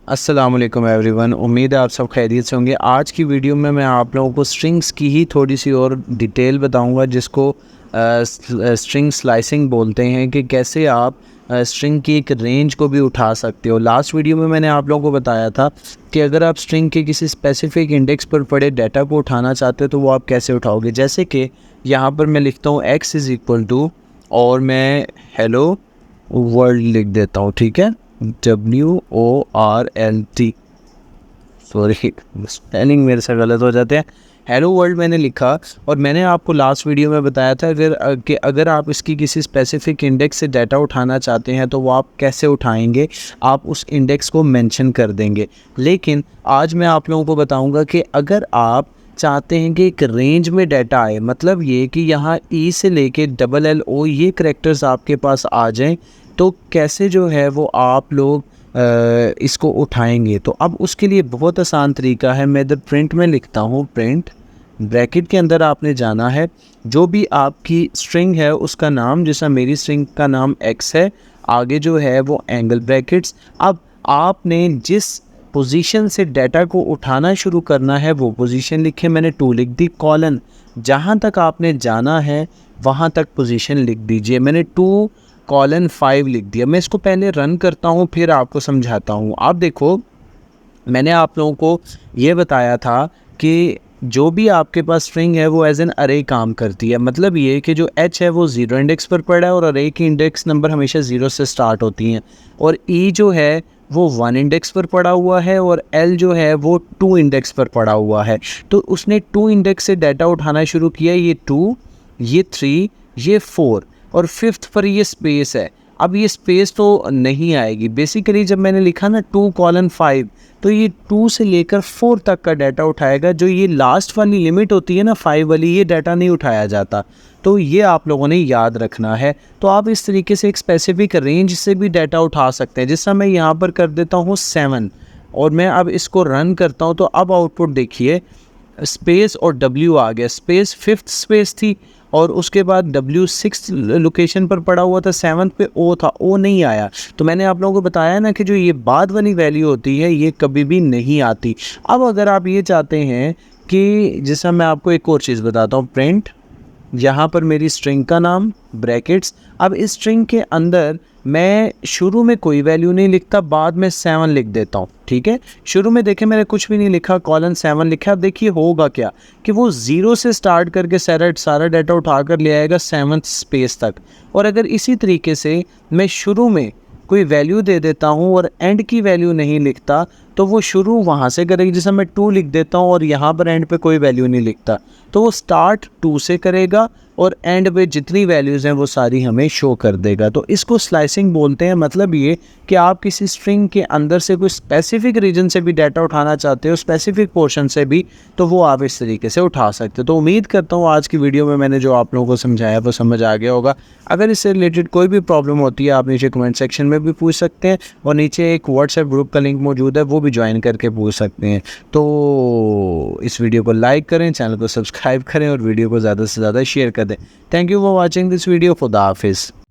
अस्सलामुअलैकुम एवरीवन, उम्मीद है आप सब खैरियत से होंगे। आज की वीडियो में मैं आप लोगों को स्ट्रिंग्स की ही थोड़ी सी और डिटेल बताऊंगा, जिसको स्ट्रिंग स्लाइसिंग बोलते हैं, कि कैसे आप स्ट्रिंग की एक रेंज को भी उठा सकते हो। लास्ट वीडियो में मैंने आप लोगों को बताया था कि अगर आप स्ट्रिंग के किसी स्पेसिफिक इंडेक्स पर पड़े डाटा को उठाना चाहते हो तो वो आप कैसे उठाओगे। जैसे कि यहाँ पर मैं लिखता हूँ x और मैं हेलो वर्ल्ड लिख देता हूँ, ठीक है, WORLD। सॉरी, स्पेलिंग मेरे से गलत हो जाते हैं। हेलो वर्ल्ड मैंने लिखा, और मैंने आपको लास्ट वीडियो में बताया था कि अगर आप इसकी किसी स्पेसिफिक इंडेक्स से डाटा उठाना चाहते हैं तो वो आप कैसे उठाएंगे। आप उस इंडेक्स को मेंशन कर देंगे। लेकिन आज मैं आप लोगों को बताऊंगा कि अगर आप चाहते हैं कि एक रेंज में डाटा आए, मतलब ये कि यहाँ E से लेके LLO ये करैक्टर्स आपके पास आ जाएं, तो कैसे जो है वो आप लोग इसको उठाएंगे। तो अब उसके लिए बहुत आसान तरीका है। मैं इधर प्रिंट में लिखता हूँ, प्रिंट ब्रैकेट के अंदर आपने जाना है, जो भी आपकी स्ट्रिंग है उसका नाम, जैसा मेरी स्ट्रिंग का नाम x है, आगे जो है वो एंगल ब्रैकेट्स। अब आपने जिस पोजीशन से डाटा को उठाना शुरू करना है वो पोजीशन लिखे, मैंने 2 लिख दी, कॉलन जहाँ तक आपने जाना है वहाँ तक पोजीशन लिख दीजिए। मैंने 2:5 लिख दिया। मैं इसको पहले रन करता हूँ फिर आपको समझाता हूँ। आप देखो, मैंने आप लोगों को ये बताया था कि जो भी आपके पास स्ट्रिंग है वो एज एन अरे काम करती है। मतलब ये कि जो h है वो 0 इंडेक्स पर पड़ा है और अरे की इंडेक्स नंबर हमेशा 0 से स्टार्ट होती हैं, और e जो है वो 1 इंडेक्स पर पड़ा हुआ है और l जो है वो 2 इंडेक्स पर पड़ा हुआ है। तो उसने 2 इंडेक्स से डाटा उठाना शुरू किया, ये 2, ये 3, ये 4, और 5th पर ये स्पेस है। अब ये स्पेस तो नहीं आएगी। बेसिकली जब मैंने लिखा ना 2:5, तो ये 2 से लेकर 4 तक का डाटा उठाएगा। जो ये लास्ट वाली लिमिट होती है ना 5 वाली, ये डाटा नहीं उठाया जाता। तो ये आप लोगों ने याद रखना है। तो आप इस तरीके से एक स्पेसिफिक रेंज से भी डाटा उठा सकते हैं। जैसा मैं यहाँ पर कर देता हूँ 7, और मैं अब इसको रन करता हूँ, तो अब आउटपुट देखिए, स्पेस और W आ गया। स्पेस 5th स्पेस थी और उसके बाद W 6th लोकेशन पर पड़ा हुआ था, 7th पे O था, O नहीं आया। तो मैंने आप लोगों को बताया ना कि जो ये बाद वाली वैल्यू होती है ये कभी भी नहीं आती। अब अगर आप ये चाहते हैं कि, जैसा मैं आपको एक और चीज़ बताता हूँ, प्रिंट, यहाँ पर मेरी स्ट्रिंग का नाम ब्रैकेट्स। अब इस स्ट्रिंग के अंदर मैं शुरू में कोई वैल्यू नहीं लिखता, बाद में 7 लिख देता हूँ, ठीक है। शुरू में देखें मैंने कुछ भी नहीं लिखा, कॉलन 7 लिखा। अब देखिए होगा क्या कि वो 0 से स्टार्ट करके सारा डाटा उठा कर ले आएगा 7th स्पेस तक। और अगर इसी तरीके से मैं शुरू में कोई वैल्यू दे देता हूँ और एंड की वैल्यू नहीं लिखता, तो वो शुरू वहाँ से करेगी। जैसे मैं 2 लिख देता हूँ और यहाँ पर एंड पे कोई वैल्यू नहीं लिखता, तो वो स्टार्ट 2 से करेगा और एंड पे जितनी वैल्यूज़ हैं वो सारी हमें शो कर देगा। तो इसको स्लाइसिंग बोलते हैं। मतलब ये कि आप किसी स्ट्रिंग के अंदर से कोई स्पेसिफिक रीजन से भी डाटा उठाना चाहते हो, स्पेसिफिक पोर्शन से भी, तो वो आप इस तरीके से उठा सकते हो। तो उम्मीद करता हूँ आज की वीडियो में मैंने जो आप लोगों को समझाया वो समझ आ गया होगा। अगर इससे रिलेटेड कोई भी प्रॉब्लम होती है आप नीचे कमेंट सेक्शन में भी पूछ सकते हैं, और नीचे एक व्हाट्सएप ग्रुप का लिंक मौजूद है, वो भी ज्वाइन करके पूछ सकते हैं। तो इस वीडियो को लाइक करें, चैनल को सब्सक्राइब करें और वीडियो को ज़्यादा से ज़्यादा शेयर कर दें। Thank you for watching this video. खुदा हाफिज़।